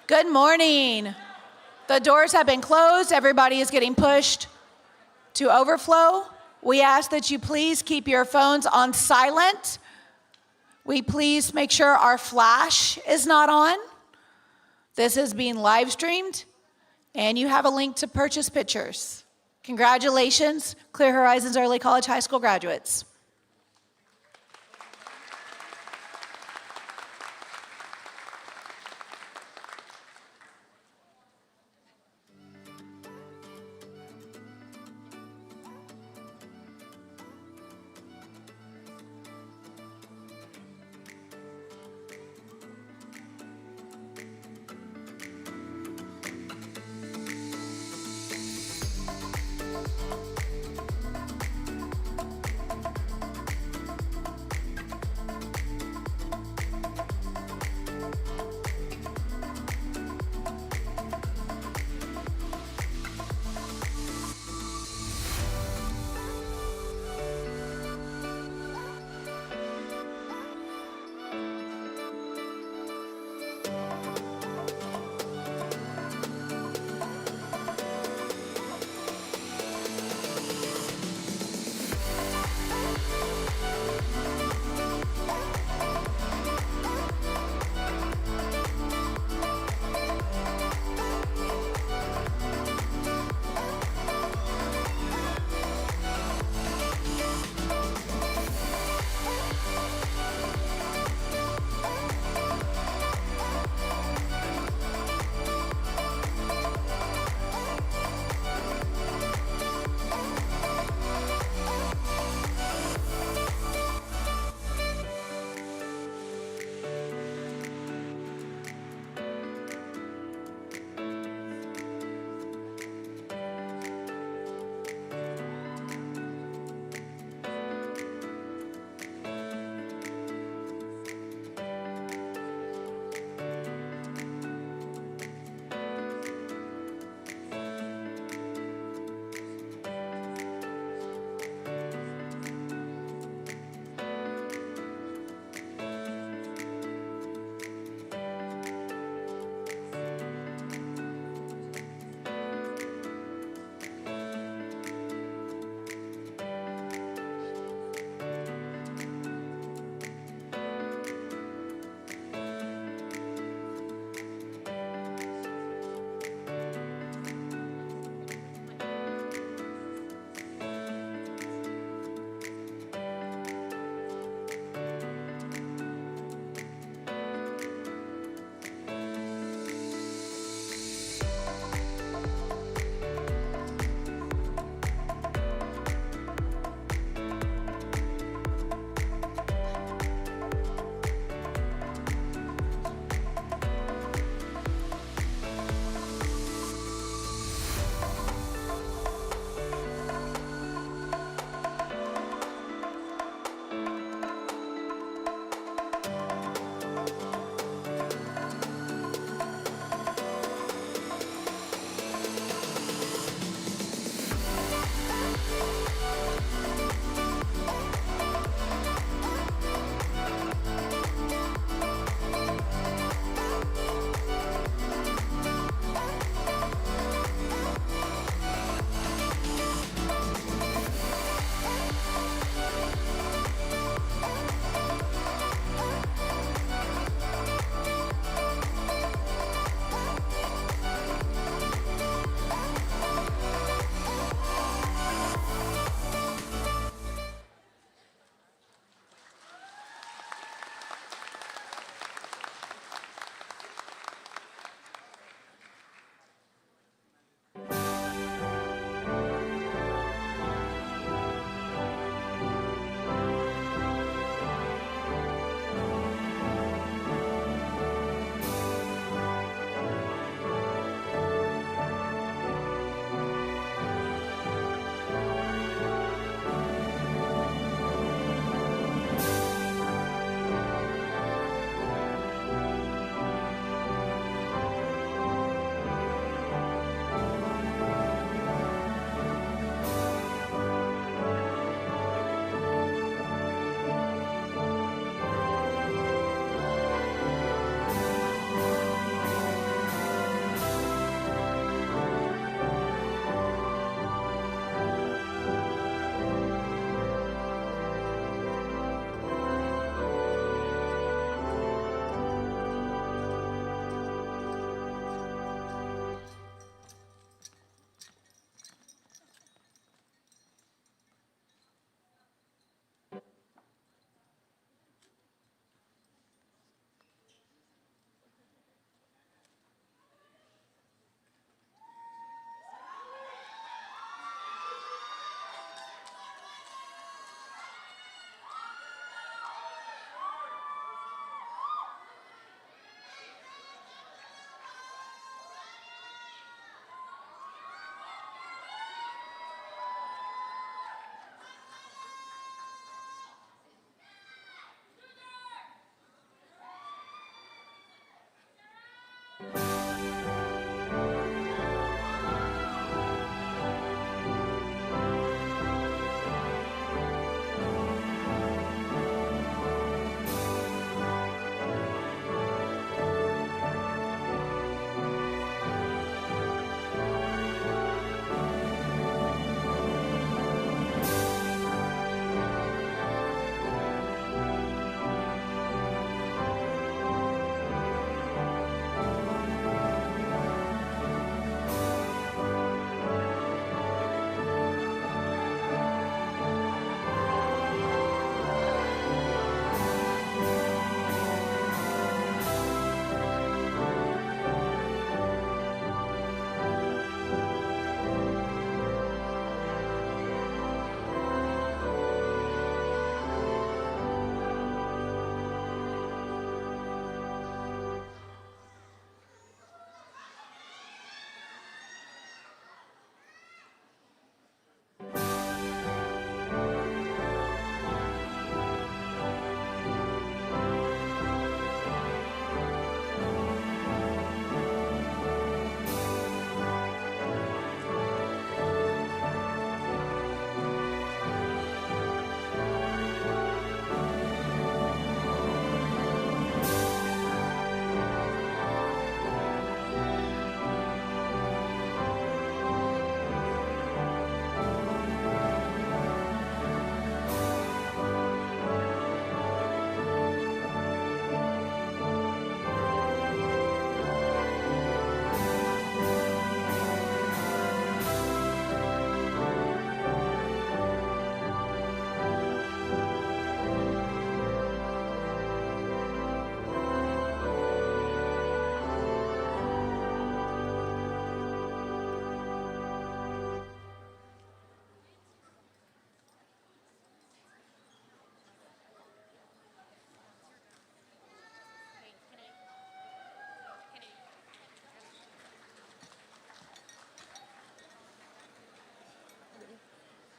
Good morning. The doors have been closed. Everybody is getting pushed to overflow. We ask that you please keep your phones on silent. We please make sure our flash is not on. This is being live streamed, and you have a link to purchase pictures. Congratulations, Clear Horizons Early College High School graduates.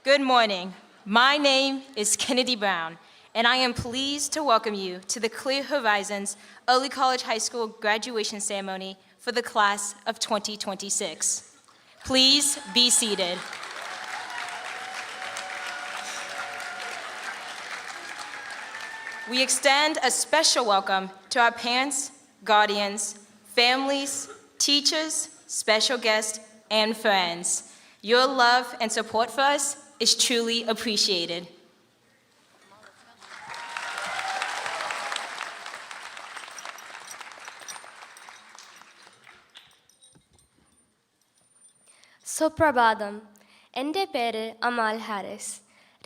Good morning. My name is Kennedy Brown, and I am pleased to welcome you to the Clear Horizons Early College High School graduation ceremony for the class of 2026. Please be seated. We extend a special welcome to our parents, guardians, families, teachers, special guests, and friends. Your love and support for us is truly appreciated. സുപ്രഭാതം. എൻ്റെ പേര് Amal Haris.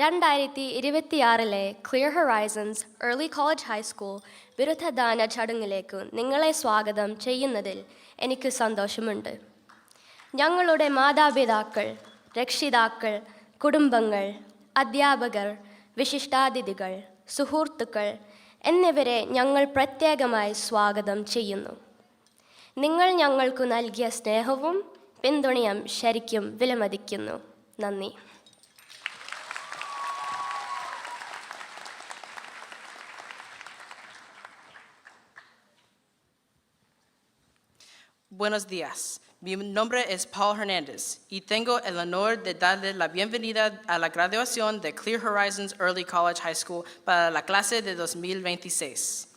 2026 clear horizons early college high school ബിരുദദാന ചടങ്ങിലേക്ക് നിങ്ങളെ സ്വാഗതം ചെയ്യുന്നതിൽ എനിക്ക് സന്തോഷമുണ്ട്. ഞങ്ങളുടെ മാതാപിതാക്കൾ, രക്ഷിതാക്കൾ, കുടുംബങ്ങൾ, അധ്യാപകർ, വിശിഷ്ടാതിഥികൾ, സുഹൃത്തുക്കൾ എന്നിവരെ ഞങ്ങൾ പ്രത്യേകമായി സ്വാഗതം ചെയ്യുന്നു. നിങ്ങൾ ഞങ്ങൾക്ക് നൽകിയ സ്നേഹവും പിന്തുണയും ശരിക്കും വിലമതിക്കുന്നു. നന്ദി. Buenos días. Mi nombre es Paul Hernández y tengo el honor de darle la bienvenida a la graduación de Clear Horizons Early College High School para la clase de 2026.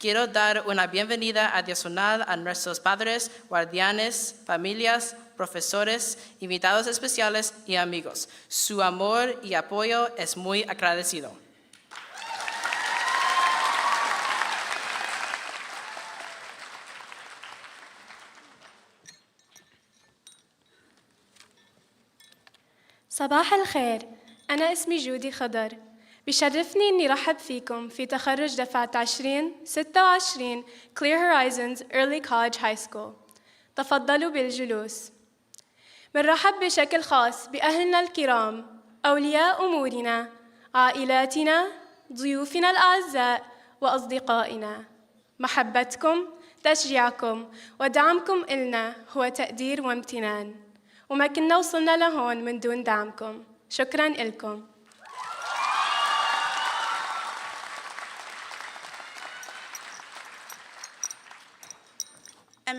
Quiero dar una bienvenida adicional a nuestros padres, guardianes, familias, profesores, invitados especiales y amigos. Su amor y apoyo es muy agradecido. صباح الخير، أنا اسمي جودي خضر. بيشرفني إني رحب فيكم في تخرج دفعة 2026 Clear Horizons Early College High School. تفضلوا بالجلوس. بنرحب بشكل خاص بأهلنا الكرام، أولياء أمورنا، عائلاتنا، ضيوفنا الأعزاء وأصدقائنا. محبتكم، تشجيعكم ودعمكم إلنا هو تقدير وامتنان، وما كنا وصلنا لهون من دون دعمكم. شكراً لكم.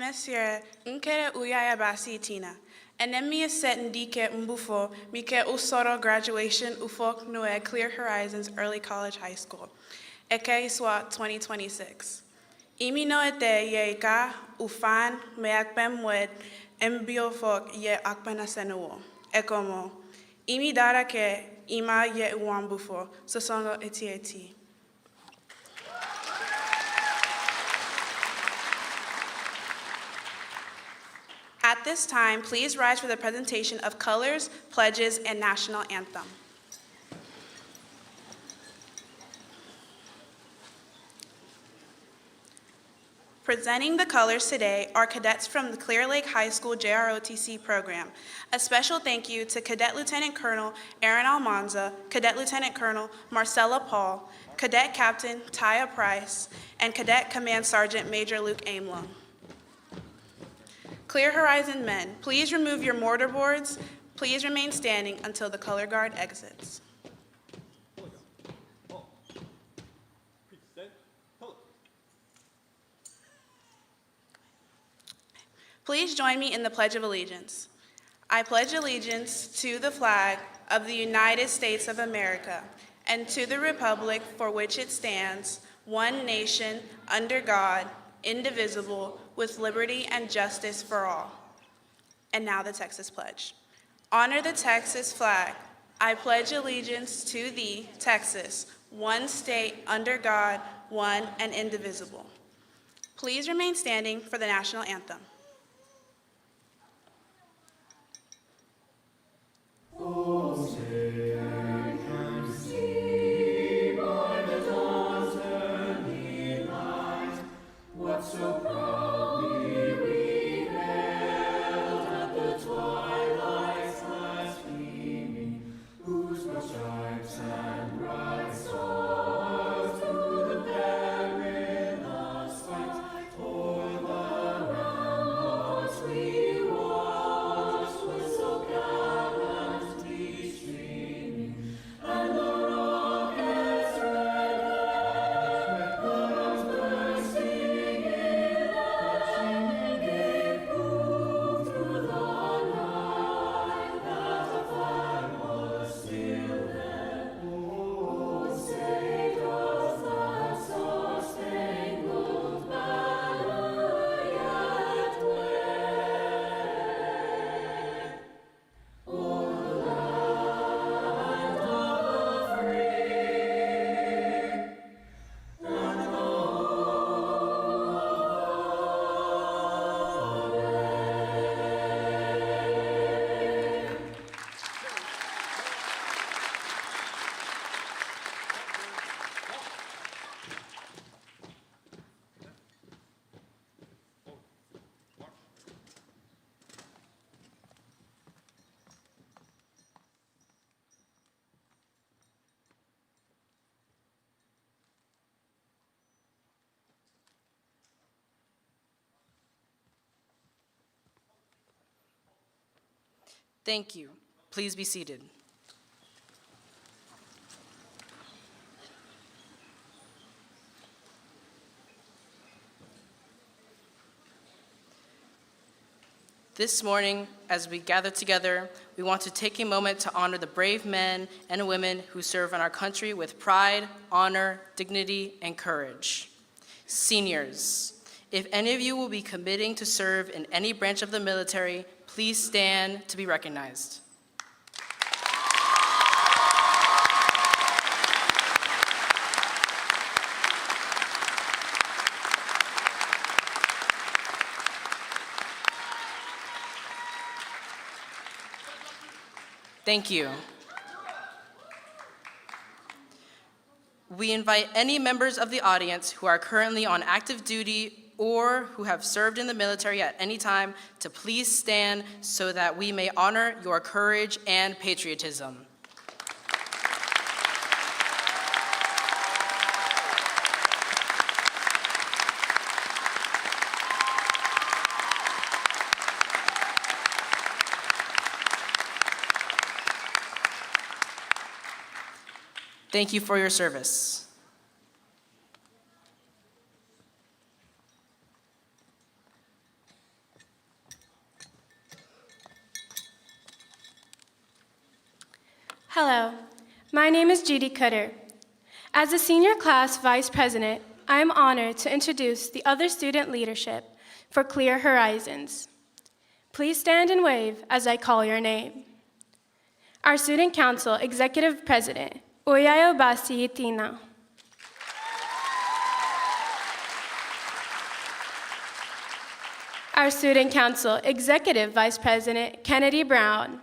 Monsieur, nkere uyaya basi tina. Enemi set ndike mbufo mike usoro graduation ufok noe Clear Horizons Early College High School. Eke iswa 2026. Imi no ete ye ka ufan meakpem wed embiofok ye akpana senuo. Ekomo. Imi dara ke ima ye uambufo sosongo eti. At this time, please rise for the presentation of colors, pledges, and national anthem. Presenting the colors today are cadets from the Clear Lake High School JROTC program. A special thank you to Cadet Lieutenant Colonel Aaron Almanza, Cadet Lieutenant Colonel Marcella Paul, Cadet Captain Taya Price, and Cadet Command Sergeant Major Luke Aimlung. Clear Horizon men, please remove your mortar boards. Please remain standing until the color guard exits. Please join me in the Pledge of Allegiance. I pledge allegiance to the flag of the United States of America and to the republic for which it stands, one nation, under God, indivisible, with liberty and justice for all. And now the Texas Pledge. Honor the Texas flag. I pledge allegiance to thee, Texas, one state under God, one and indivisible. Please remain standing for the national anthem. Thank you. Please be seated. This morning, as we gather together, we want to take a moment to honor the brave men and women who serve in our country with pride, honor, dignity, and courage. Seniors, if any of you will be committing to serve in any branch of the military, please stand to be recognized. Thank you. We invite any members of the audience who are currently on active duty or who have served in the military at any time to please stand so that we may honor your courage and patriotism. Thank you for your service. Hello, my name is Judy Cutter. As a senior class vice president, I am honored to introduce the other student leadership for Clear Horizons. Please stand and wave as I call your name. Our Student Council Executive President, Uyayo Basiyitina. Our Student Council Executive Vice President, Kennedy Brown.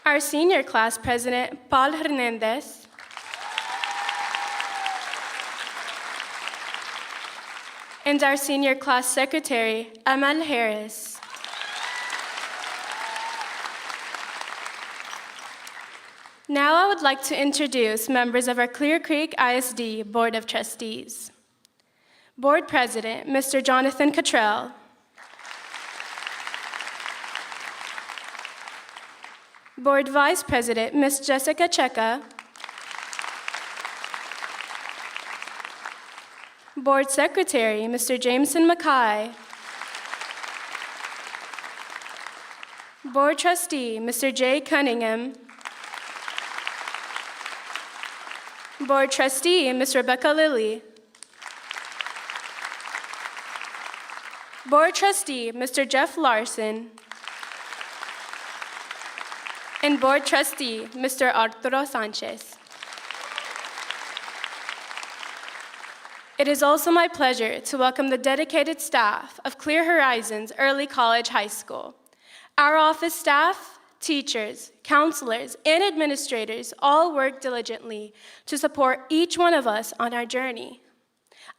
Our Senior Class President, Paul Hernandez. And our Senior Class Secretary, Amal Harris. Now I would like to introduce members of our Clear Creek ISD Board of Trustees. Board President, Mr. Jonathan Cottrell. Board Vice President, Ms. Jessica Cheka. Board Secretary, Mr. Jameson Mackay. Board Trustee, Mr. Jay Cunningham. Board Trustee, Ms. Rebecca Lilly. Board Trustee, Mr. Jeff Larson. And Board Trustee, Mr. Arturo Sanchez. It is also my pleasure to welcome the dedicated staff of Clear Horizons Early College High School. Our office staff, teachers, counselors, and administrators all work diligently to support each one of us on our journey.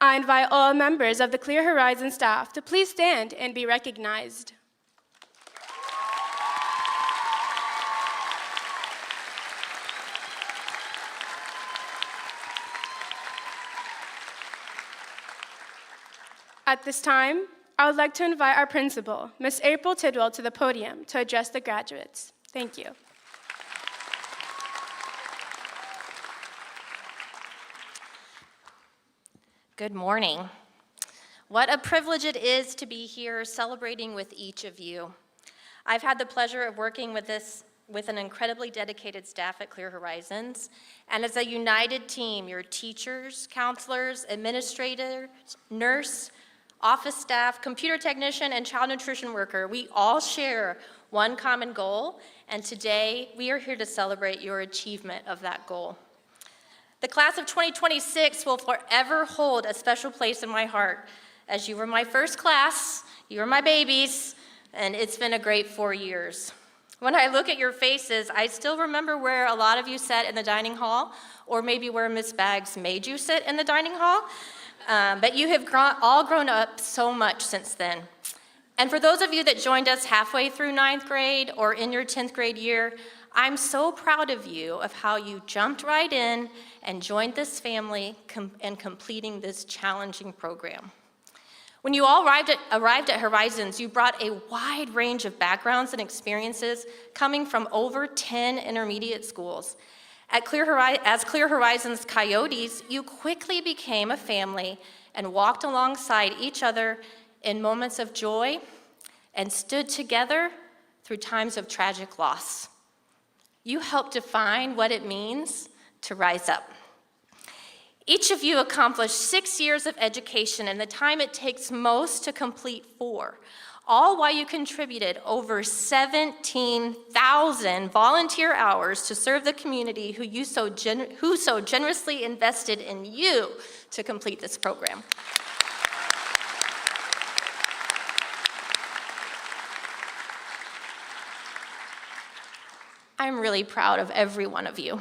I invite all members of the Clear Horizons staff to please stand and be recognized. At this time, I would like to invite our principal, Ms. April Tidwell, to the podium to address the graduates. Thank you. Good morning. What a privilege it is to be here celebrating with each of you. I've had the pleasure of working with an incredibly dedicated staff at Clear Horizons, and as a united team, your teachers, counselors, administrators, nurse, office staff, computer technician, and child nutrition worker, we all share one common goal, and today we are here to celebrate your achievement of that goal. The class of 2026 will forever hold a special place in my heart, as you were my first class, you were my babies, and it's been a great 4 years. When I look at your faces, I still remember where a lot of you sat in the dining hall, or maybe where Miss Baggs made you sit in the dining hall. But you have all grown up so much since then. And for those of you that joined us halfway through 9th grade or in your 10th grade year, I'm so proud of you of how you jumped right in and joined this family and completing this challenging program. When you all arrived at Horizons, you brought a wide range of backgrounds and experiences coming from over 10 intermediate schools. As Clear Horizons Coyotes, you quickly became a family and walked alongside each other in moments of joy and stood together through times of tragic loss. You helped define what it means to rise up. Each of you accomplished 6 years of education in the time it takes most to complete 4, all while you contributed over 17,000 volunteer hours to serve the community who so generously invested in you to complete this program. I'm really proud of every one of you.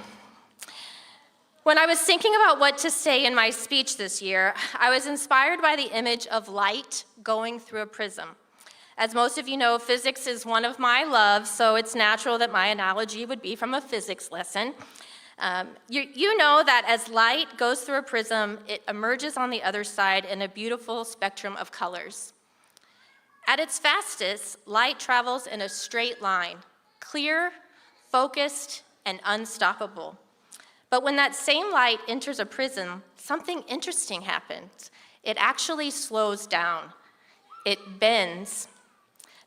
When I was thinking about what to say in my speech this year, I was inspired by the image of light going through a prism. As most of you know, physics is one of my loves, so it's natural that my analogy would be from a physics lesson. You know that as light goes through a prism, it emerges on the other side in a beautiful spectrum of colors. At its fastest, light travels in a straight line, clear, focused, and unstoppable. But when that same light enters a prism, something interesting happens. It actually slows down. It bends.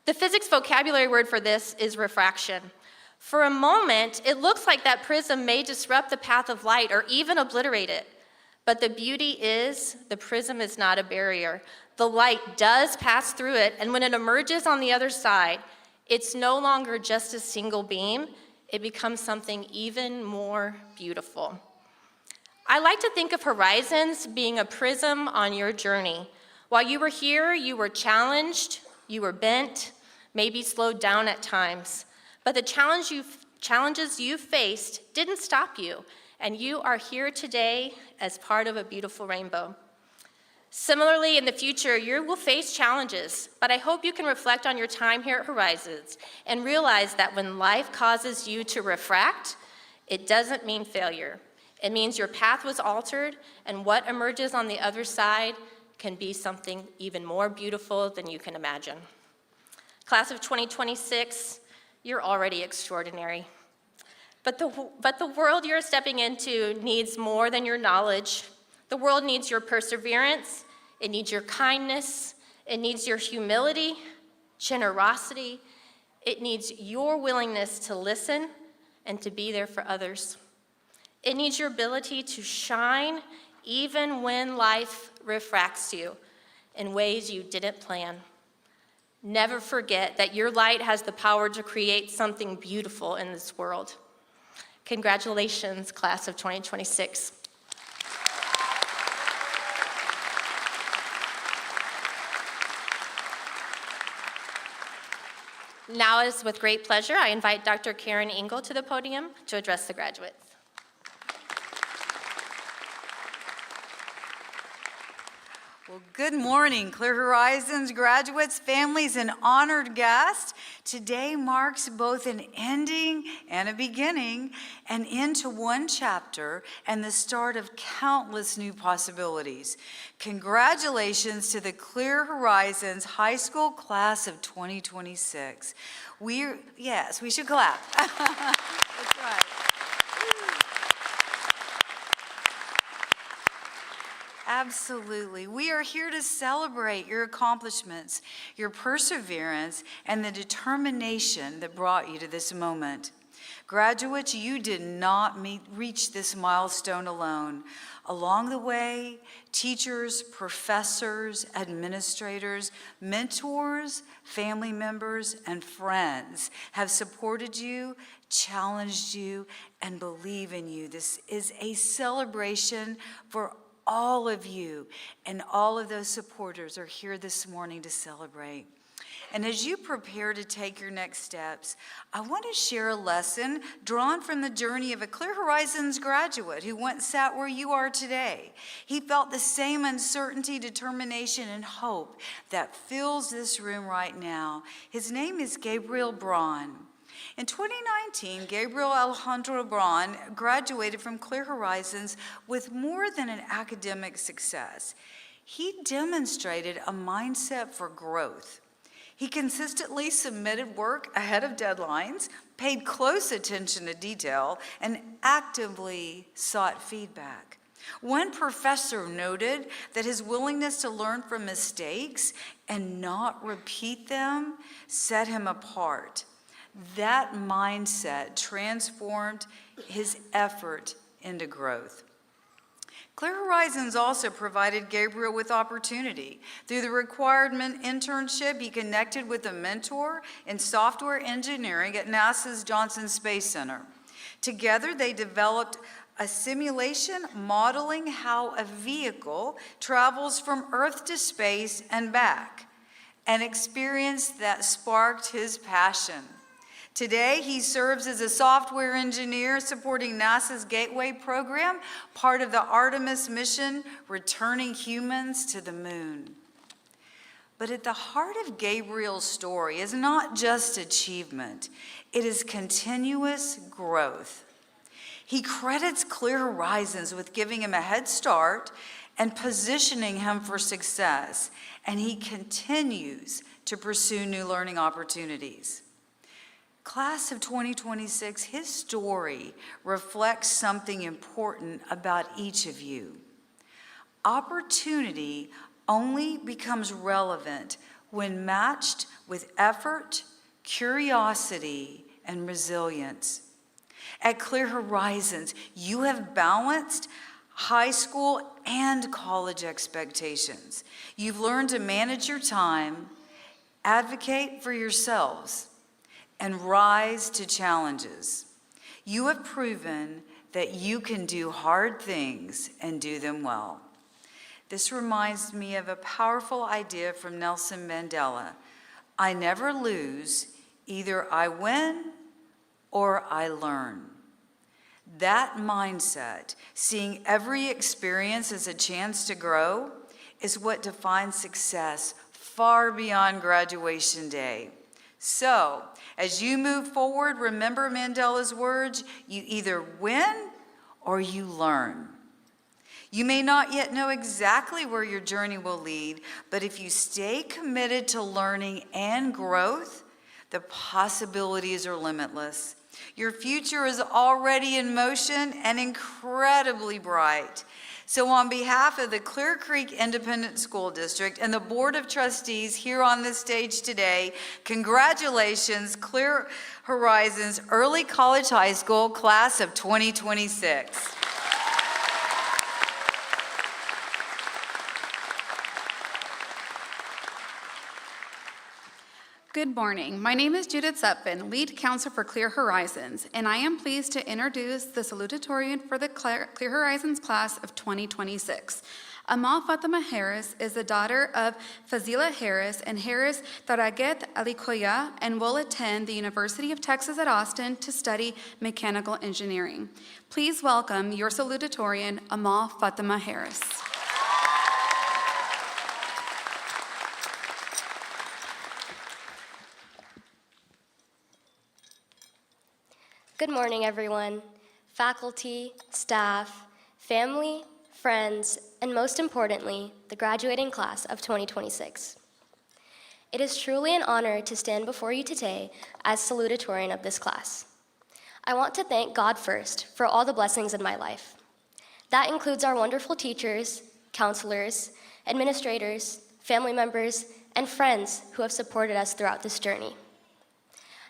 The physics vocabulary word for this is refraction. For a moment, it looks like that prism may disrupt the path of light or even obliterate it. But the beauty is, the prism is not a barrier. The light does pass through it, and when it emerges on the other side, it's no longer just a single beam. It becomes something even more beautiful. I like to think of Horizons being a prism on your journey. While you were here, you were challenged, you were bent, maybe slowed down at times. But the challenges you faced didn't stop you, and you are here today as part of a beautiful rainbow. Similarly, in the future, you will face challenges, but I hope you can reflect on your time here at Horizons and realize that when life causes you to refract, it doesn't mean failure. It means your path was altered, and what emerges on the other side can be something even more beautiful than you can imagine. Class of 2026, you're already extraordinary. But the world you're stepping into needs more than your knowledge. The world needs your perseverance, it needs your kindness, it needs your humility, generosity, it needs your willingness to listen and to be there for others. It needs your ability to shine even when life refracts you in ways you didn't plan. Never forget that your light has the power to create something beautiful in this world. Congratulations, class of 2026. Now, it is with great pleasure, I invite Dr. Karen Engel to the podium to address the graduates. Well, good morning, Clear Horizons graduates, families, and honored guests. Today marks both an ending and a beginning, an end to one chapter and the start of countless new possibilities. Congratulations to the Clear Horizons High School Class of 2026. Yes, we should clap. That's right. Absolutely. We are here to celebrate your accomplishments, your perseverance, and the determination that brought you to this moment. Graduates, you did not reach this milestone alone. Along the way, teachers, professors, administrators, mentors, family members, and friends have supported you, challenged you, and believe in you. This is a celebration for all of you, and all of those supporters are here this morning to celebrate. And as you prepare to take your next steps, I want to share a lesson drawn from the journey of a Clear Horizons graduate who once sat where you are today. He felt the same uncertainty, determination, and hope that fills this room right now. His name is Gabriel Braun. In 2019, Gabriel Alejandro Braun graduated from Clear Horizons with more than an academic success. He demonstrated a mindset for growth. He consistently submitted work ahead of deadlines, paid close attention to detail, and actively sought feedback. One professor noted that his willingness to learn from mistakes and not repeat them set him apart. That mindset transformed his effort into growth. Clear Horizons also provided Gabriel with opportunity. Through the required internship, he connected with a mentor in software engineering at NASA's Johnson Space Center. Together, they developed a simulation modeling how a vehicle travels from Earth to space and back, an experience that sparked his passion. Today, he serves as a software engineer supporting NASA's Gateway program, part of the Artemis mission, returning humans to the moon. But at the heart of Gabriel's story is not just achievement, it is continuous growth. He credits Clear Horizons with giving him a head start and positioning him for success, and he continues to pursue new learning opportunities. Class of 2026, his story reflects something important about each of you. Opportunity only becomes relevant when matched with effort, curiosity, and resilience. At Clear Horizons, you have balanced high school and college expectations. You've learned to manage your time, advocate for yourselves, and rise to challenges. You have proven that you can do hard things and do them well. This reminds me of a powerful idea from Nelson Mandela. I never lose, either I win or I learn. That mindset, seeing every experience as a chance to grow, is what defines success far beyond graduation day. So, as you move forward, remember Mandela's words, you either win or you learn. You may not yet know exactly where your journey will lead, but if you stay committed to learning and growth, the possibilities are limitless. Your future is already in motion and incredibly bright. So on behalf of the Clear Creek Independent School District and the Board of Trustees here on this stage today, congratulations, Clear Horizons Early College High School Class of 2026. Good morning. My name is Judith Zepfin, lead counselor for Clear Horizons, and I am pleased to introduce the Salutatorian for the Clear Horizons class of 2026. Amal Fatima Harris is the daughter of Fazila Harris and Harris Taraget Alikoya and will attend the University of Texas at Austin to study mechanical engineering. Please welcome your Salutatorian, Amal Fatima Harris. Good morning, everyone. Faculty, staff, family, friends, and most importantly, the graduating class of 2026. It is truly an honor to stand before you today as salutatorian of this class. I want to thank God first for all the blessings in my life. That includes our wonderful teachers, counselors, administrators, family members, and friends who have supported us throughout this journey.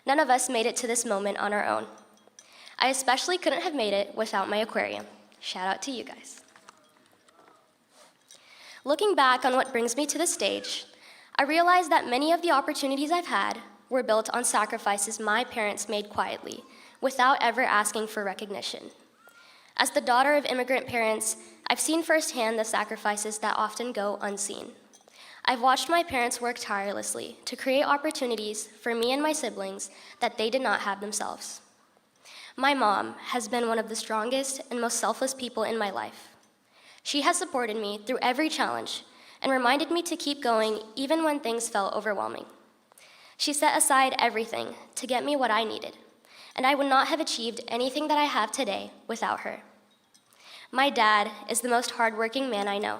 None of us made it to this moment on our own. I especially couldn't have made it without my aquarium. Shout out to you guys. Looking back on what brings me to this stage, I realized that many of the opportunities I've had were built on sacrifices my parents made quietly, without ever asking for recognition. As the daughter of immigrant parents, I've seen firsthand the sacrifices that often go unseen. I've watched my parents work tirelessly to create opportunities for me and my siblings that they did not have themselves. My mom has been one of the strongest and most selfless people in my life. She has supported me through every challenge and reminded me to keep going even when things felt overwhelming. She set aside everything to get me what I needed, and I would not have achieved anything that I have today without her. My dad is the most hardworking man I know.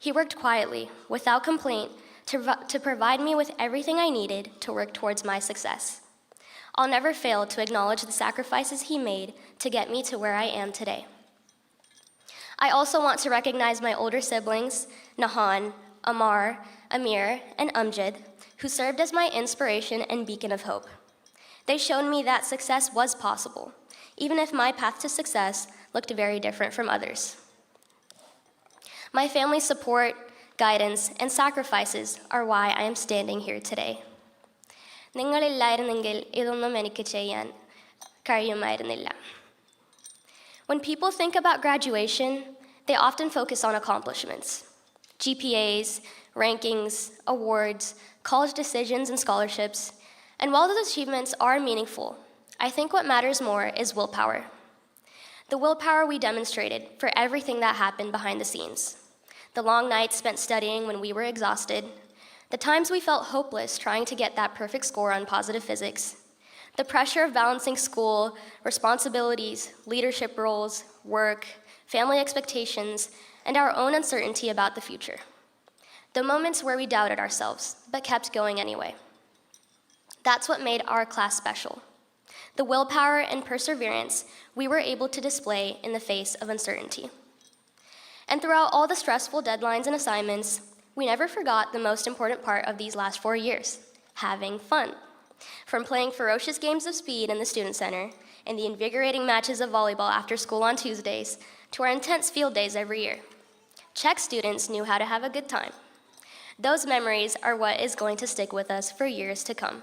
He worked quietly, without complaint, to provide me with everything I needed to work towards my success. I'll never fail to acknowledge the sacrifices he made to get me to where I am today. I also want to recognize my older siblings, Nahan, Amar, Amir, and Amjad, who served as my inspiration and beacon of hope. They showed me that success was possible, even if my path to success looked very different from others. My family's support, guidance, and sacrifices are why I am standing here today. നിങ്ങളില്ലായിരുന്നെങ്കിൽ ഇതൊന്നും എനിക്ക് ചെയ്യാൻ കഴിയുമായിരുന്നില്ല. When people think about graduation, they often focus on accomplishments. GPAs, rankings, awards, college decisions, and scholarships. And while those achievements are meaningful, I think what matters more is willpower. The willpower we demonstrated for everything that happened behind the scenes. The long nights spent studying when we were exhausted. The times we felt hopeless trying to get that perfect score on positive physics. The pressure of balancing school, responsibilities, leadership roles, work, family expectations, and our own uncertainty about the future. The moments where we doubted ourselves, but kept going anyway. That's what made our class special. The willpower and perseverance we were able to display in the face of uncertainty. And throughout all the stressful deadlines and assignments, we never forgot the most important part of these last 4 years, having fun. From playing ferocious games of speed in the Student Center and the invigorating matches of volleyball after school on Tuesdays to our intense field days every year. Czech students knew how to have a good time. Those memories are what is going to stick with us for years to come.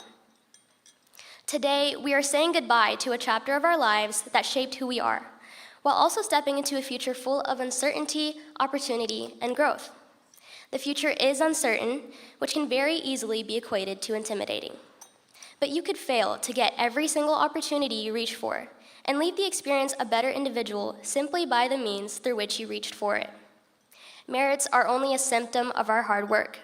Today, we are saying goodbye to a chapter of our lives that shaped who we are, while also stepping into a future full of uncertainty, opportunity, and growth. The future is uncertain, which can very easily be equated to intimidating. But you could fail to get every single opportunity you reach for and leave the experience a better individual simply by the means through which you reached for it. Merits are only a symptom of our hard work.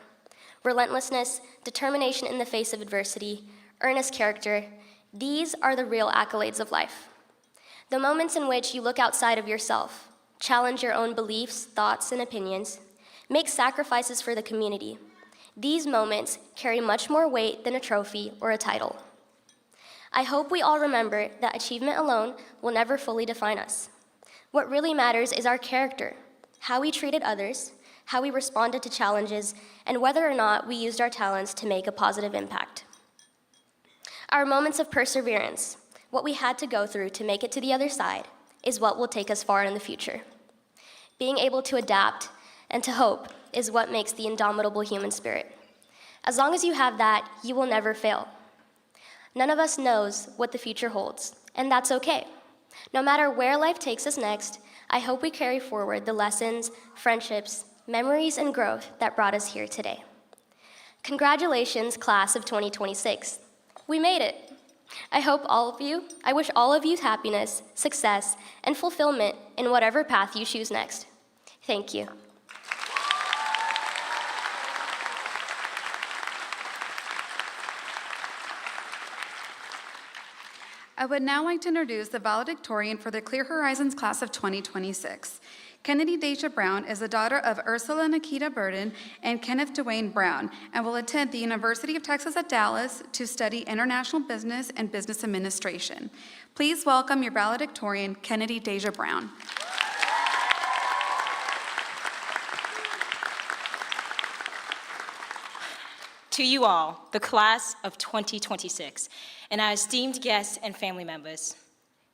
Relentlessness, determination in the face of adversity, earnest character, these are the real accolades of life. The moments in which you look outside of yourself, challenge your own beliefs, thoughts, and opinions, make sacrifices for the community. These moments carry much more weight than a trophy or a title. I hope we all remember that achievement alone will never fully define us. What really matters is our character, how we treated others, how we responded to challenges, and whether or not we used our talents to make a positive impact. Our moments of perseverance, what we had to go through to make it to the other side, is what will take us far in the future. Being able to adapt and to hope is what makes the indomitable human spirit. As long as you have that, you will never fail. None of us knows what the future holds, and that's okay. No matter where life takes us next, I hope we carry forward the lessons, friendships, memories, and growth that brought us here today. Congratulations, class of 2026. We made it. I wish all of you happiness, success, and fulfillment in whatever path you choose next. Thank you. I would now like to introduce the valedictorian for the Clear Horizons class of 2026. Kennedy Deja Brown is the daughter of Ursula Nikita Burden and Kenneth Dwayne Brown and will attend the University of Texas at Dallas to study international business and business administration. Please welcome your valedictorian, Kennedy Deja Brown. To you all, the class of 2026, and our esteemed guests and family members.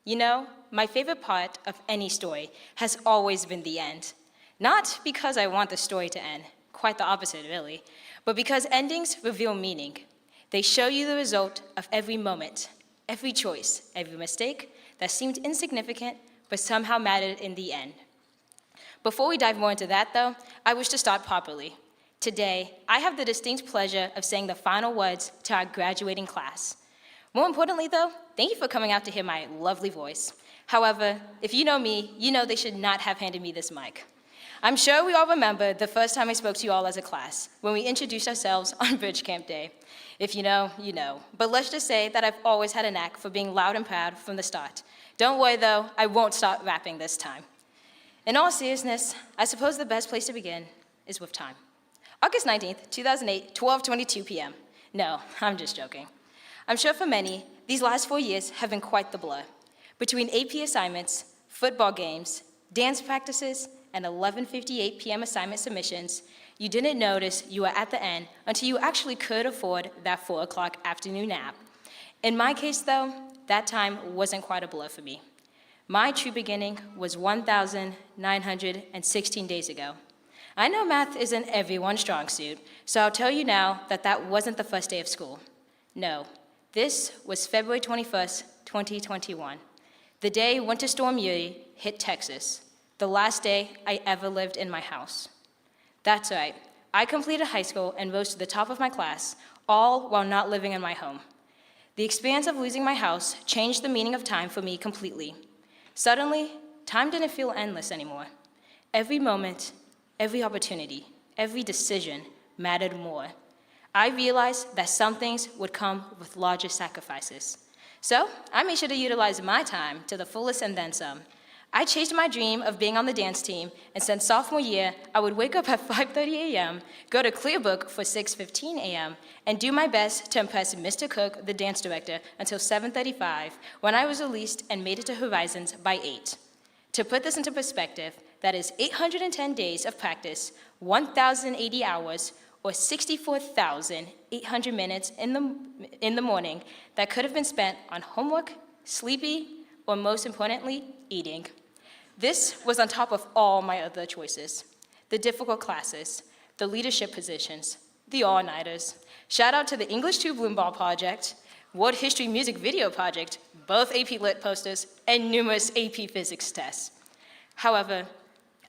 You know, my favorite part of any story has always been the end. Not because I want the story to end, quite the opposite really, but because endings reveal meaning. They show you the result of every moment, every choice, every mistake that seemed insignificant but somehow mattered in the end. Before we dive more into that though, I wish to start properly. Today, I have the distinct pleasure of saying the final words to our graduating class. More importantly though, thank you for coming out to hear my lovely voice. However, if you know me, you know they should not have handed me this mic. I'm sure we all remember the first time I spoke to you all as a class, when we introduced ourselves on Bridge Camp Day. If you know, you know. But let's just say that I've always had a knack for being loud and proud from the start. Don't worry though, I won't start rapping this time. In all seriousness, I suppose the best place to begin is with time. August 19th, 2008, 12:22 p.m. No, I'm just joking. I'm sure for many, these last 4 years have been quite the blur. Between AP assignments, football games, dance practices, and 11:58 p.m. assignment submissions, you didn't notice you were at the end until you actually could afford that 4 o'clock afternoon nap. In my case, though, that time wasn't quite a blur for me. My true beginning was 1,916 days ago. I know math isn't everyone's strong suit, so I'll tell you now that that wasn't the first day of school. No, this was February 21st, 2021, the day Winter Storm Uri hit Texas, the last day I ever lived in my house. That's right, I completed high school and rose to the top of my class, all while not living in my home. The experience of losing my house changed the meaning of time for me completely. Suddenly, time didn't feel endless anymore. Every moment, every opportunity, every decision mattered more. I realized that some things would come with larger sacrifices. So I made sure to utilize my time to the fullest and then some. I chased my dream of being on the dance team, and since sophomore year, I would wake up at 5:30 a.m., go to Clearbook for 6:15 a.m., and do my best to impress Mr. Cook, the dance director, until 7:35, when I was released and made it to Horizons by 8. To put this into perspective, that is 810 days of practice, 1,080 hours, or 64,800 minutes in the morning that could have been spent on homework, sleepy, or most importantly, eating. This was on top of all my other choices: the difficult classes, the leadership positions, the all-nighters. Shout out to the English 2 Bloom Ball Project, World History Music Video Project, both AP Lit posters, and numerous AP Physics tests. However,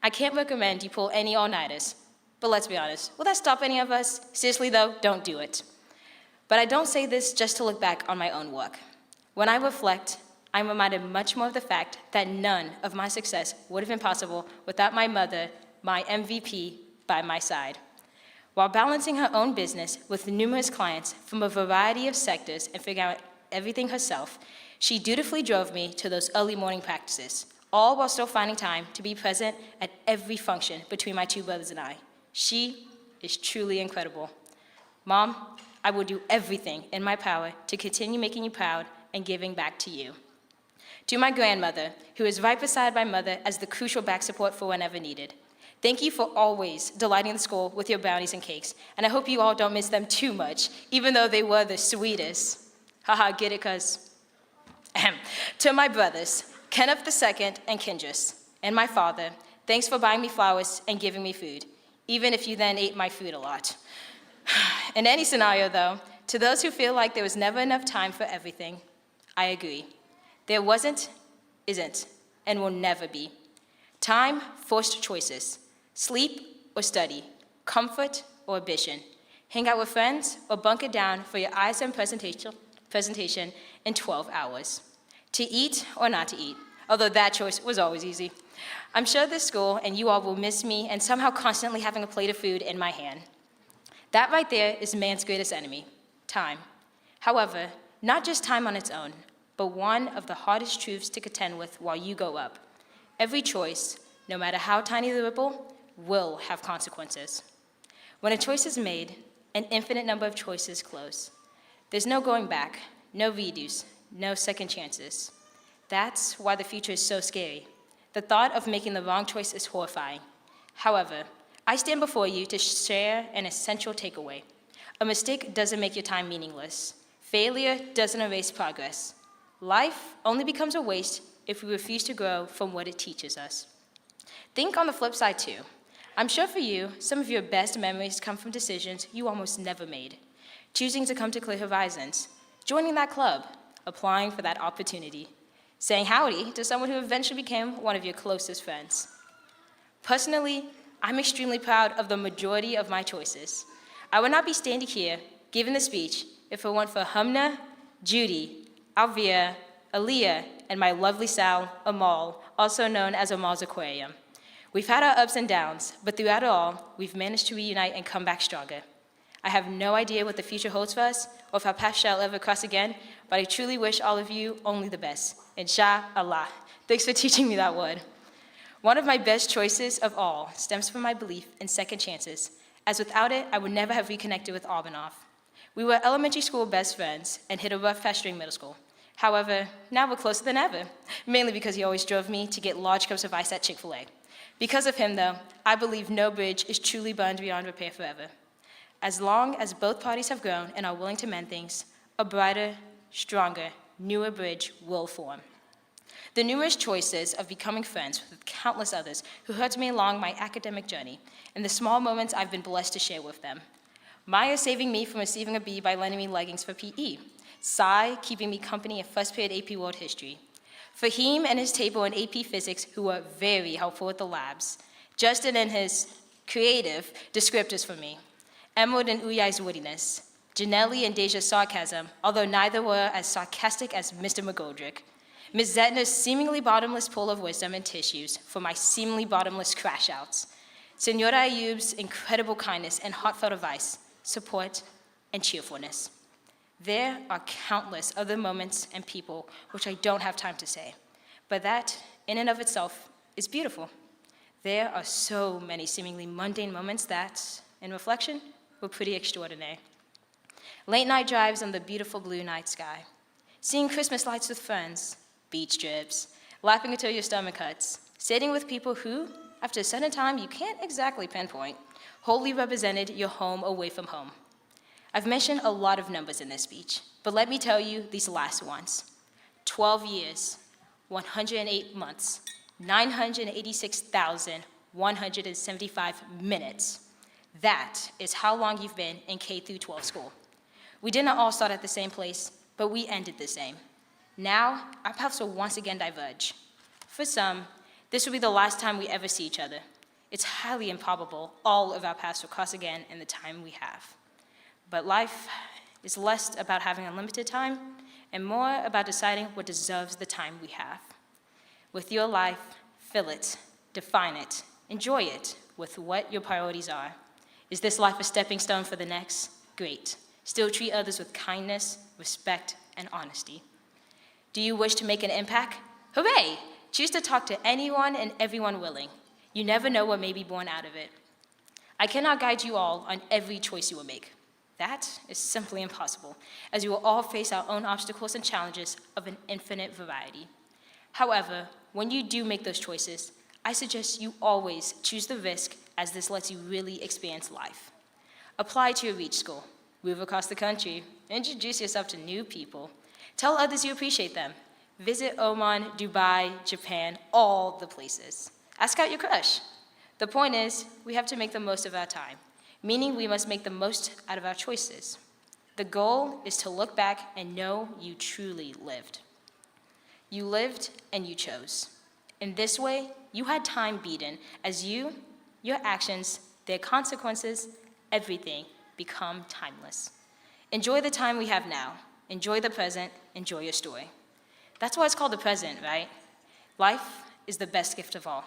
I can't recommend you pull any all-nighters. But let's be honest, will that stop any of us? Seriously though, don't do it. But I don't say this just to look back on my own work. When I reflect, I'm reminded much more of the fact that none of my success would have been possible without my mother, my MVP, by my side. While balancing her own business with numerous clients from a variety of sectors and figuring out everything herself, she dutifully drove me to those early morning practices, all while still finding time to be present at every function between my 2 brothers and I. She is truly incredible. Mom, I will do everything in my power to continue making you proud and giving back to you. To my grandmother, who is right beside my mother as the crucial back support for whenever needed. Thank you for always delighting the school with your brownies and cakes, and I hope you all don't miss them too much, even though they were the sweetest. Haha, get it, cuz? To my brothers, Kenneth II and Kindris, and my father, thanks for buying me flowers and giving me food, even if you then ate my food a lot. In any scenario, though, to those who feel like there was never enough time for everything, I agree. There wasn't, isn't, and will never be. Time forced choices: sleep or study, comfort or ambition, hang out with friends or bunk it down for your ISM presentation in 12 hours, to eat or not to eat, although that choice was always easy. I'm sure this school and you all will miss me and somehow constantly having a plate of food in my hand. That right there is man's greatest enemy, time. However, not just time on its own, but one of the hardest truths to contend with while you go up. Every choice, no matter how tiny the ripple, will have consequences. When a choice is made, an infinite number of choices close. There's no going back, no redos, no second chances. That's why the future is so scary. The thought of making the wrong choice is horrifying. However, I stand before you to share an essential takeaway. A mistake doesn't make your time meaningless. Failure doesn't erase progress. Life only becomes a waste if we refuse to grow from what it teaches us. Think on the flip side too. I'm sure for you, some of your best memories come from decisions you almost never made. Choosing to come to Clear Horizons, joining that club, applying for that opportunity, saying howdy to someone who eventually became one of your closest friends. Personally, I'm extremely proud of the majority of my choices. I would not be standing here giving the speech if it weren't for Humna, Judy, Alvia, Aaliyah, and my lovely Sal, Amal, also known as Amal's Aquarium. We've had our ups and downs, but throughout it all, we've managed to reunite and come back stronger. I have no idea what the future holds for us, or if our paths shall ever cross again, but I truly wish all of you only the best. Inshallah. Thanks for teaching me that word. One of my best choices of all stems from my belief in second chances, as without it, I would never have reconnected with Albanoff. We were elementary school best friends and hit a rough patch during middle school. However, now we're closer than ever, mainly because he always drove me to get large cups of ice at Chick-fil-A. Because of him, though, I believe no bridge is truly burned beyond repair forever. As long as both parties have grown and are willing to mend things, a brighter, stronger, newer bridge will form. The numerous choices of becoming friends with countless others who helped me along my academic journey, and the small moments I've been blessed to share with them. Maya saving me from receiving a B by lending me leggings for PE. Sai keeping me company in first period AP World History. Fahim and his table in AP Physics, who were very helpful with the labs. Justin and his creative descriptors for me. Emerald and Uyai's wittiness. Janelli and Deja's sarcasm, although neither were as sarcastic as Mr. McGoldrick. Ms. Zetner's seemingly bottomless pool of wisdom and tissues for my seemingly bottomless crash outs. Senora Ayub's incredible kindness and heartfelt advice, support, and cheerfulness. There are countless other moments and people which I don't have time to say, but that, in and of itself, is beautiful. There are so many seemingly mundane moments that, in reflection, were pretty extraordinary. Late night drives on the beautiful blue night sky, seeing Christmas lights with friends, beach trips, laughing until your stomach hurts, sitting with people who, after a certain time you can't exactly pinpoint, wholly represented your home away from home. I've mentioned a lot of numbers in this speech, but let me tell you these last ones. 12 years, 108 months, 986,175 minutes. That is how long you've been in K through 12 school. We didn't all start at the same place, but we ended the same. Now, our paths will once again diverge. For some, this will be the last time we ever see each other. It's highly improbable all of our paths will cross again in the time we have. But life is less about having unlimited time and more about deciding what deserves the time we have. With your life, fill it, define it, enjoy it with what your priorities are. Is this life a stepping stone for the next? Great. Still treat others with kindness, respect, and honesty. Do you wish to make an impact? Hooray! Choose to talk to anyone and everyone willing. You never know what may be born out of it. I cannot guide you all on every choice you will make. That is simply impossible, as we will all face our own obstacles and challenges of an infinite variety. However, when you do make those choices, I suggest you always choose the risk, as this lets you really experience life. Apply to your reach school, move across the country, introduce yourself to new people, tell others you appreciate them, visit Oman, Dubai, Japan, all the places. Ask out your crush. The point is, we have to make the most of our time, meaning we must make the most out of our choices. The goal is to look back and know you truly lived. You lived and you chose. In this way, you had time beaten as you, your actions, their consequences, everything become timeless. Enjoy the time we have now. Enjoy the present. Enjoy your story. That's why it's called the present, right? Life is the best gift of all.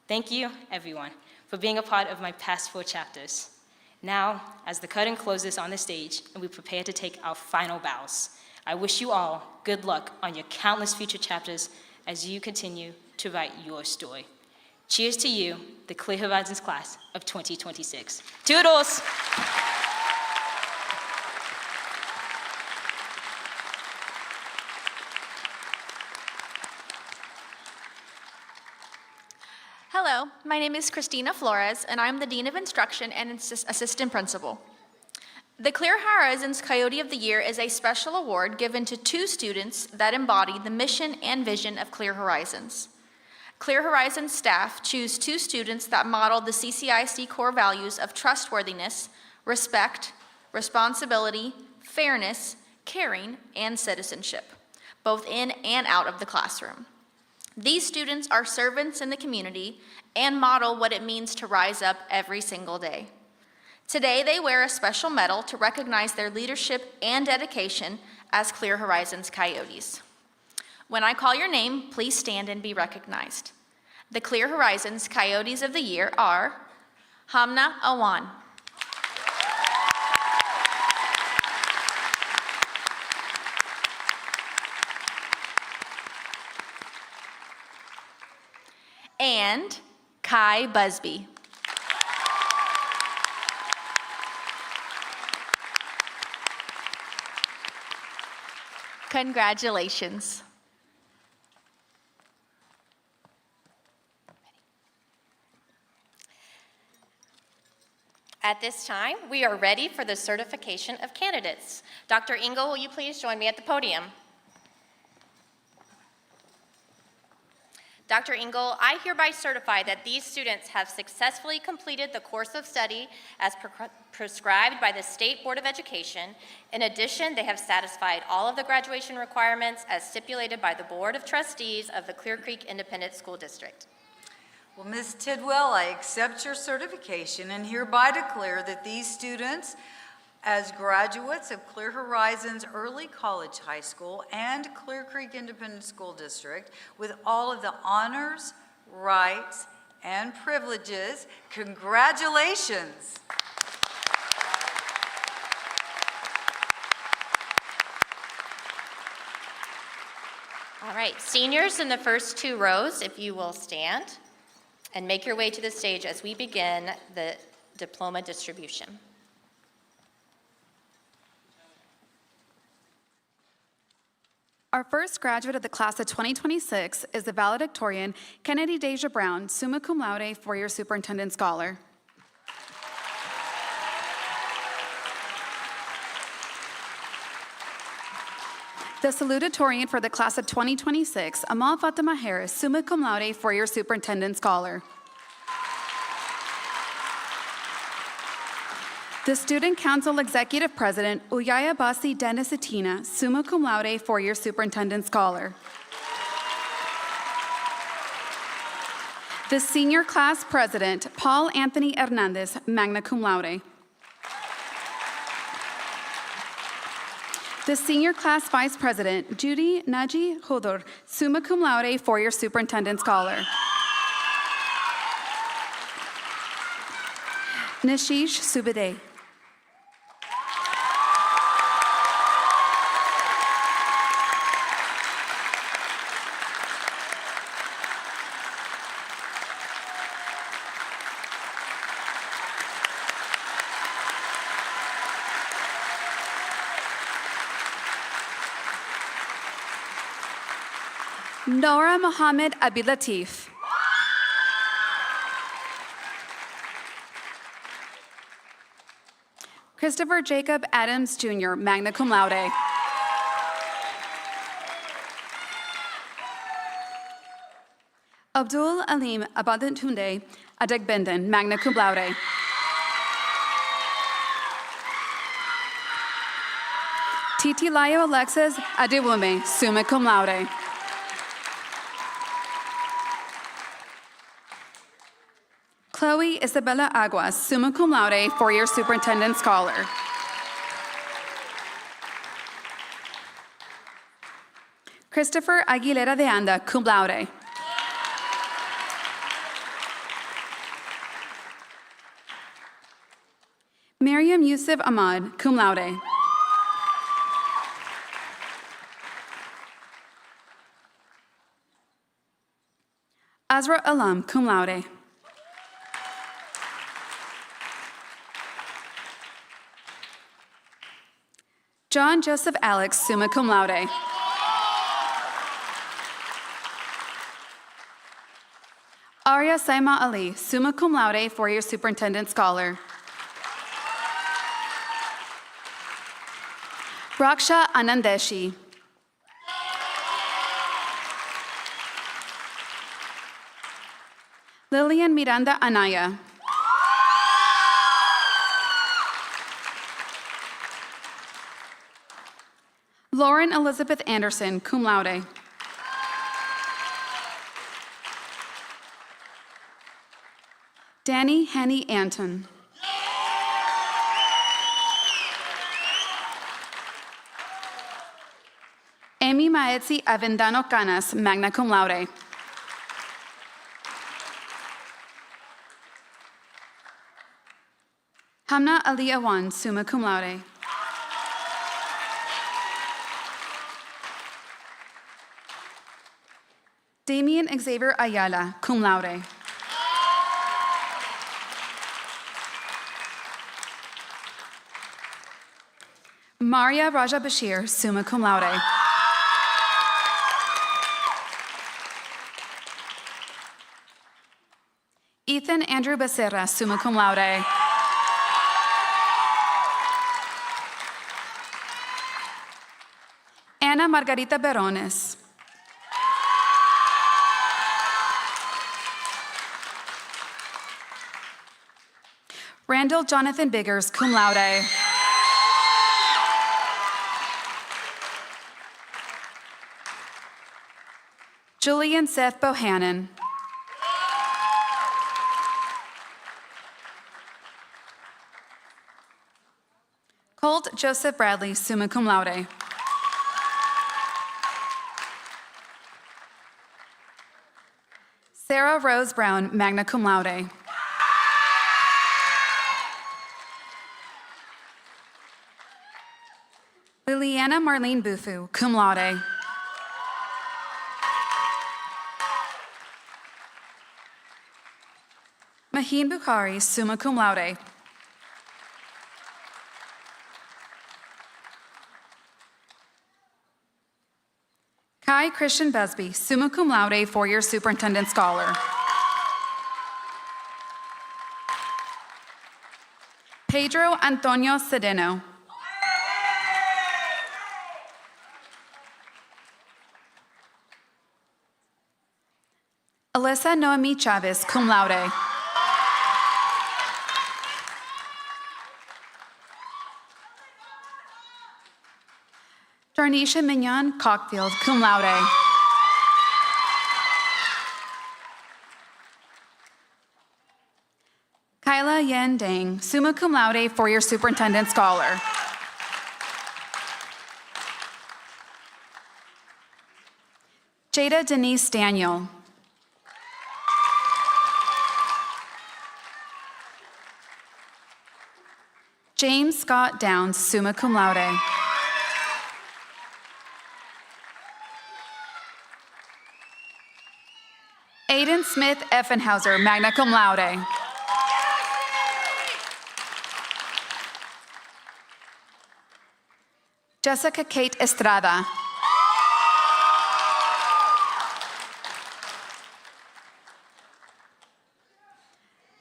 Thank you, everyone, for being a part of my past 4 chapters. Now, as the curtain closes on the stage and we prepare to take our final bows, I wish you all good luck on your countless future chapters as you continue to write your story. Cheers to you, the Clear Horizons class of 2026. Toodles! Hello, my name is Christina Flores, and I'm the Dean of Instruction and Assistant Principal. The Clear Horizons Coyote of the Year is a special award given to 2 students that embody the mission and vision of Clear Horizons. Clear Horizons staff choose 2 students that model the CCISD core values of trustworthiness, respect, responsibility, fairness, caring, and citizenship, both in and out of the classroom. These students are servants in the community and model what it means to rise up every single day. Today, they wear a special medal to recognize their leadership and dedication as Clear Horizons Coyotes. When I call your name, please stand and be recognized. The Clear Horizons Coyotes of the Year are Hamna Awan, and Kai Busby. Congratulations. At this time, we are ready for the certification of candidates. Dr. Engel, will you please join me at the podium? Dr. Engel, I hereby certify that these students have successfully completed the course of study as prescribed by the State Board of Education. In addition, they have satisfied all of the graduation requirements as stipulated by the Board of Trustees of the Clear Creek Independent School District. Well, Ms. Tidwell, I accept your certification and hereby declare that these students, as graduates of Clear Horizons Early College High School and Clear Creek Independent School District, with all of the honors, rights, and privileges, congratulations. All right, seniors in the first two rows, if you will stand and make your way to the stage as we begin the diploma distribution. Our first graduate of the class of 2026 is the valedictorian, Kennedy Deja Brown, summa cum laude, four-year superintendent scholar. The salutatorian for the class of 2026, Amal Fatima Harris, summa cum laude, four-year superintendent scholar. The Student Council Executive President, Uyaya Basi Denisitina, summa cum laude, four-year superintendent scholar. The Senior Class President, Paul Anthony Hernandez, magna cum laude. The Senior Class Vice President, Judy Naji Hodor, summa cum laude, four-year superintendent scholar. Nishish Subade. Nora Mohammed Abilatif. Christopher Jacob Adams Jr., magna cum laude. Abdul Alim Abadantunde Adegbenden, magna cum laude. Titilayo Alexis Adewume, summa cum laude. Chloe Isabella Aguas, summa cum laude, four-year superintendent scholar. Christopher Aguilera de Anda, cum laude. Miriam Yusuf Ahmad, cum laude. Azra Alam, cum laude. John Joseph Alex, summa cum laude. Arya Saima Ali, summa cum laude, four-year superintendent scholar. Raksha Anandeshi. Lillian Miranda Anaya. Lauren Elizabeth Anderson, cum laude. Danny Henny Anton. Amy Maetzi Avendano Canas, magna cum laude. Hamna Ali Awan, summa cum laude. Damien Xavier Ayala, cum laude. Maria Raja Bashir, summa cum laude. Ethan Andrew Becerra, summa cum laude. Ana Margarita Berones. Randall Jonathan Biggers, cum laude. Julian Seth Bohannon. Colt Joseph Bradley, summa cum laude. Sarah Rose Brown, magna cum laude. Liliana Marlene Bufu, cum laude. Maheen Bukhari, summa cum laude. Kai Christian Busby, summa cum laude, four-year superintendent scholar. Pedro Antonio Cedeno. Alyssa Noemi Chavez, cum laude. Darnisha Mignon Cockfield, cum laude. Kyla Yen Dang, summa cum laude, four-year superintendent scholar. Jada Denise Daniel. James Scott Downs, summa cum laude. Aiden Smith Effenhauser, magna cum laude. Jessica Kate Estrada.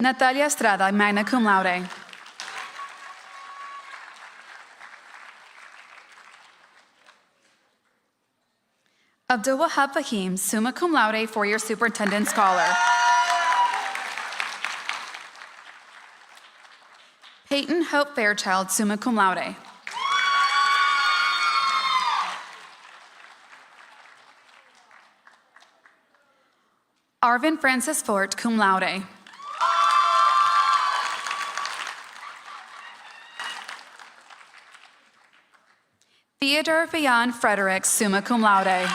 Natalia Estrada, magna cum laude. Abdul Wahab Fahim, summa cum laude, four-year superintendent scholar. Peyton Hope Fairchild, summa cum laude. Arvin Francis Fort, cum laude. Theodore Vian Frederick, summa cum laude.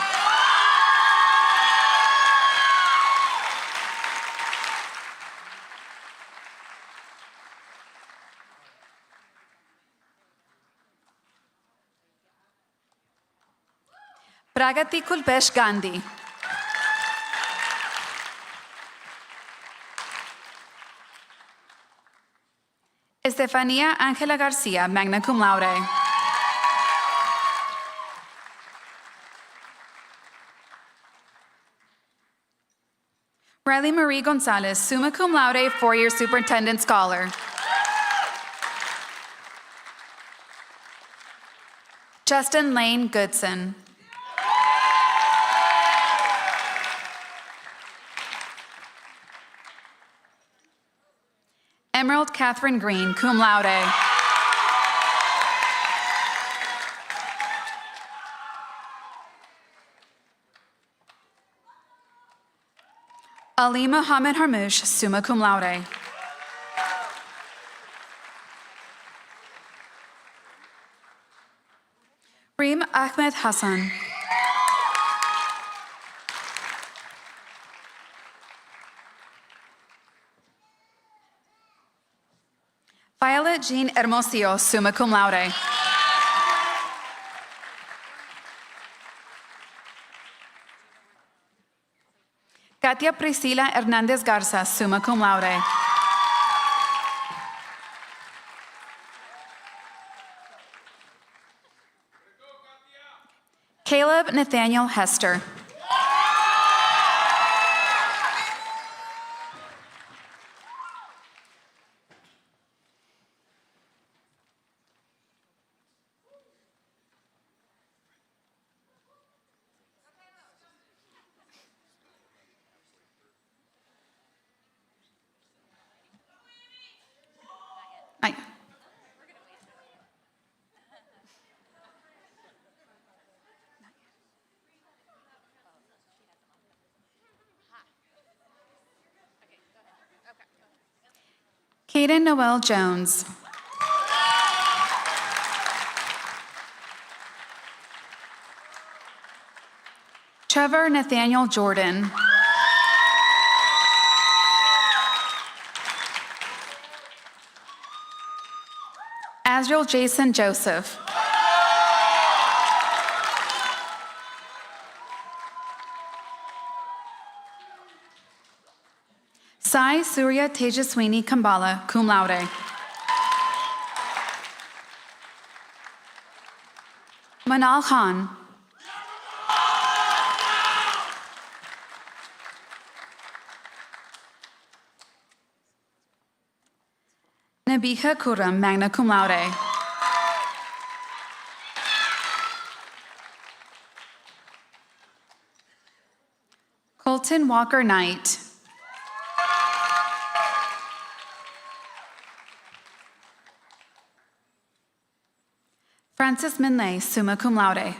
Pragati Kulpesh Gandhi. Estefania Angela Garcia, magna cum laude. Riley Marie Gonzalez, summa cum laude, four-year superintendent scholar. Justin Lane Goodson. Emerald Catherine Green, cum laude. Ali Mohammed Harmouche, summa cum laude. Reem Ahmed Hassan. Violet Jean Hermosillo, summa cum laude. Katia Priscila Hernandez Garza, summa cum laude. Caleb Nathaniel Hester. Aye. Kaden Noel Jones. Trevor Nathaniel Jordan. Azriel Jason Joseph. Sai Surya Tejaswini Kambala, cum laude. Manal Khan. Nabiha Kuram, magna cum laude. Colton Walker Knight. Francis Minlay, summa cum laude.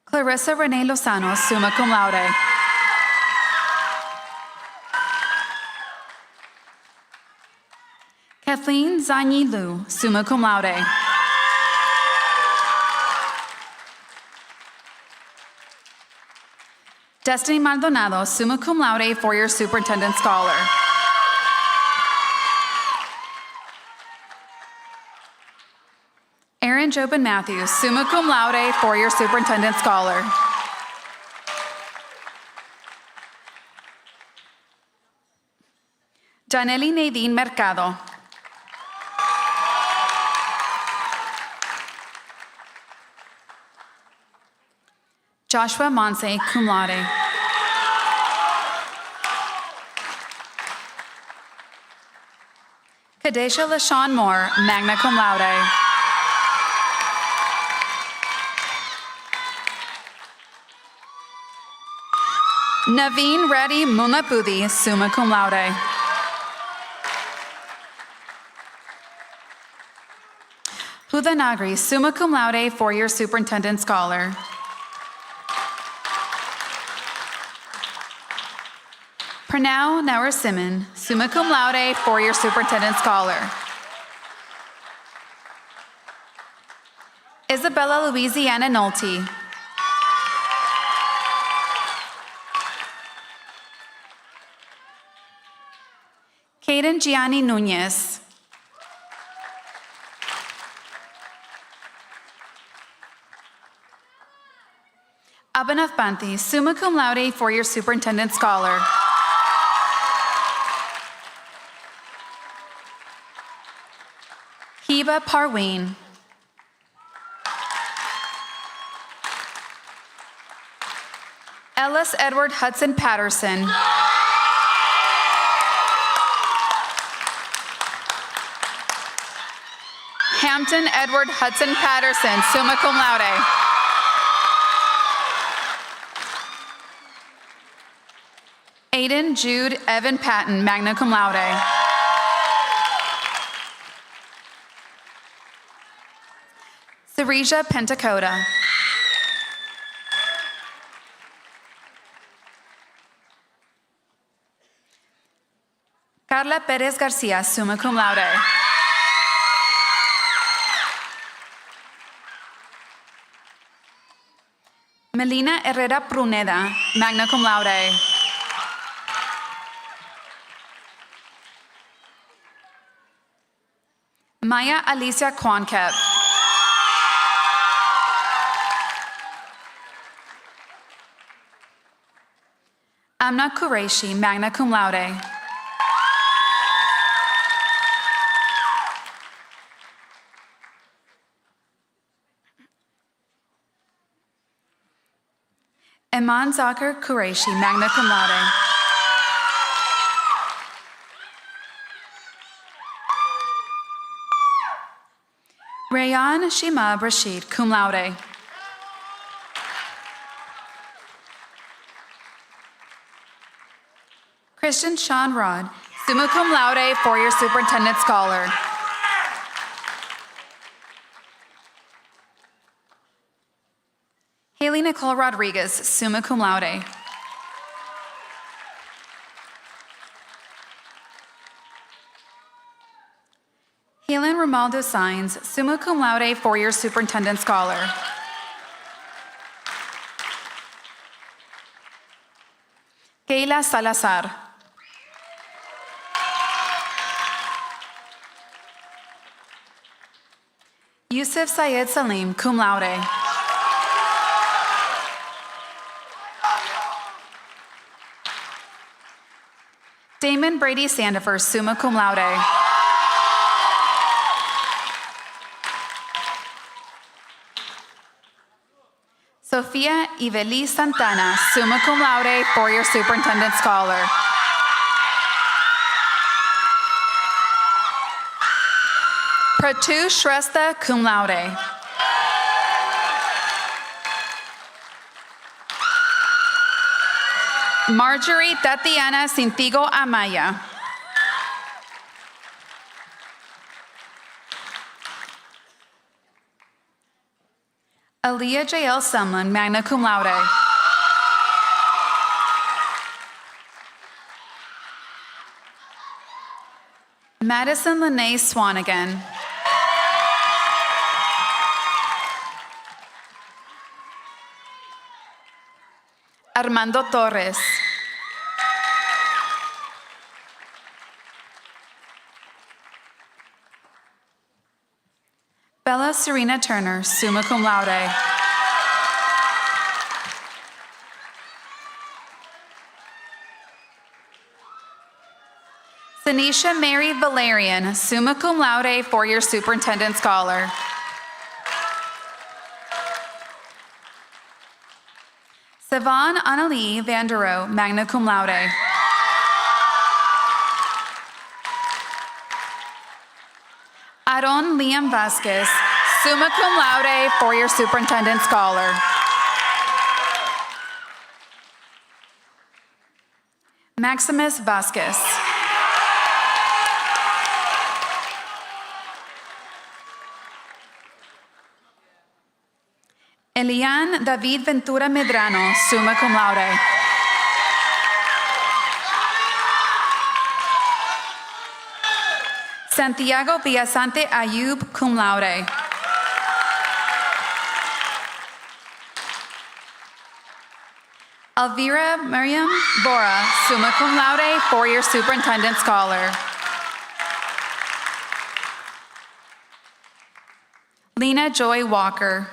Clarissa Renee Lozano, summa cum laude. Kathleen Zanyi Liu, summa cum laude. Destiny Maldonado, summa cum laude, four-year superintendent scholar. Aaron Jobin Matthews, summa cum laude, four-year superintendent scholar. Janely Nadine Mercado. Joshua Monse, cum laude. Kadesha LaShawn Moore, magna cum laude. Naveen Reddy Munapudi, summa cum laude. Huda Nagri, summa cum laude, four-year superintendent scholar. Pranau Narasimhan, summa cum laude, four-year superintendent scholar. Isabella Louisiana Nolte. Caden Gianni Nunez. Abhinav Banthi, summa cum laude, four-year superintendent scholar. Hiba Parween. Ellis Edward Hudson Patterson. Hampton Edward Hudson Patterson, summa cum laude. Aiden Jude Evan Patton, magna cum laude. Sarija Pentecoda. Carla Perez Garcia, summa cum laude. Melina Herrera Pruneda, magna cum laude. Maya Alicia Quankep. Amna Qureshi, magna cum laude. Iman Zakir Qureshi, magna cum laude. Rayan Shimab Rashid, cum laude. Christian Sean Rod, summa cum laude, four-year superintendent scholar. Haley Nicole Rodriguez, summa cum laude. Helen Romaldo Signs, summa cum laude, four-year superintendent scholar. Kayla Salazar. Yusuf Syed Salim, cum laude. Damon Brady Sandifer, summa cum laude. Sofia Iveli Santana, summa cum laude, four-year superintendent scholar. Pratu Shrestha, cum laude. Marjorie Tatiana Cintigo Amaya. Aaliyah Jael Sumlin, magna cum laude. Madison Lene Swanigan. Armando Torres. Bella Serena Turner, summa cum laude. Tanisha Mary Valerian, summa cum laude, four-year superintendent scholar. Savon Annalie Vandero, magna cum laude. Aaron Liam Vasquez, summa cum laude, four-year superintendent scholar. Maximus Vasquez. Elian David Ventura Medrano, summa cum laude. Santiago Villasante Ayub, cum laude. Elvira Miriam Bora, summa cum laude, four-year superintendent scholar. Lena Joy Walker.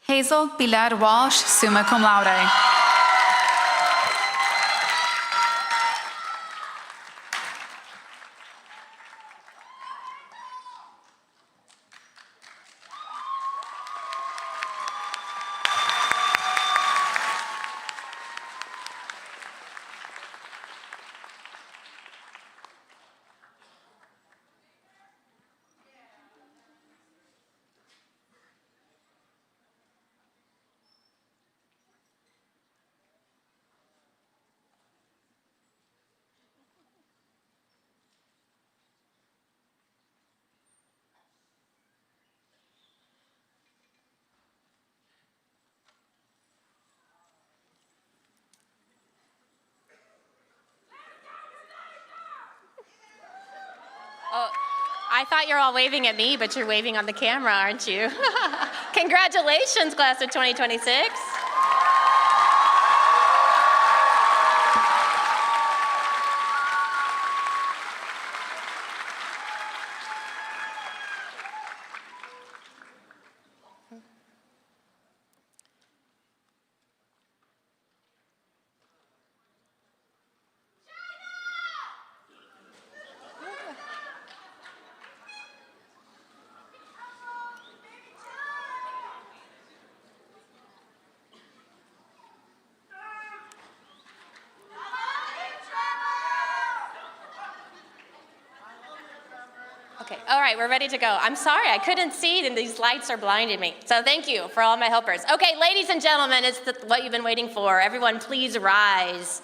Hazel Pilar Walsh, summa cum laude. Oh, I thought you were all waving at me, but you're waving on the camera, aren't you? Congratulations, class of 2026. Okay, all right, we're ready to go. I'm sorry, I couldn't see and these lights are blinding me. So thank you for all my helpers. Okay, ladies and gentlemen, it's what you've been waiting for. Everyone, please rise.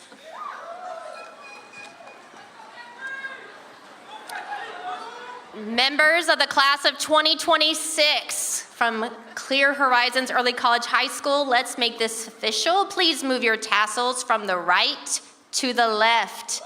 Members of the class of 2026 from Clear Horizons Early College High School, let's make this official. Please move your tassels from the right to the left.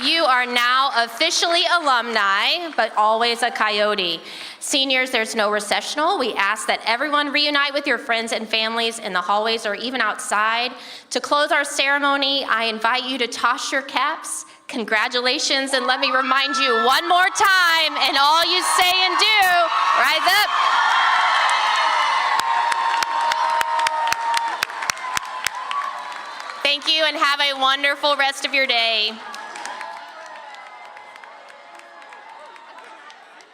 You are now officially alumni, but always a Coyote. Seniors, there's no recessional. We ask that everyone reunite with your friends and families in the hallways or even outside. To close our ceremony, I invite you to toss your caps. Congratulations, and let me remind you one more time, and all you say and do, rise up. Thank you, and have a wonderful rest of your day.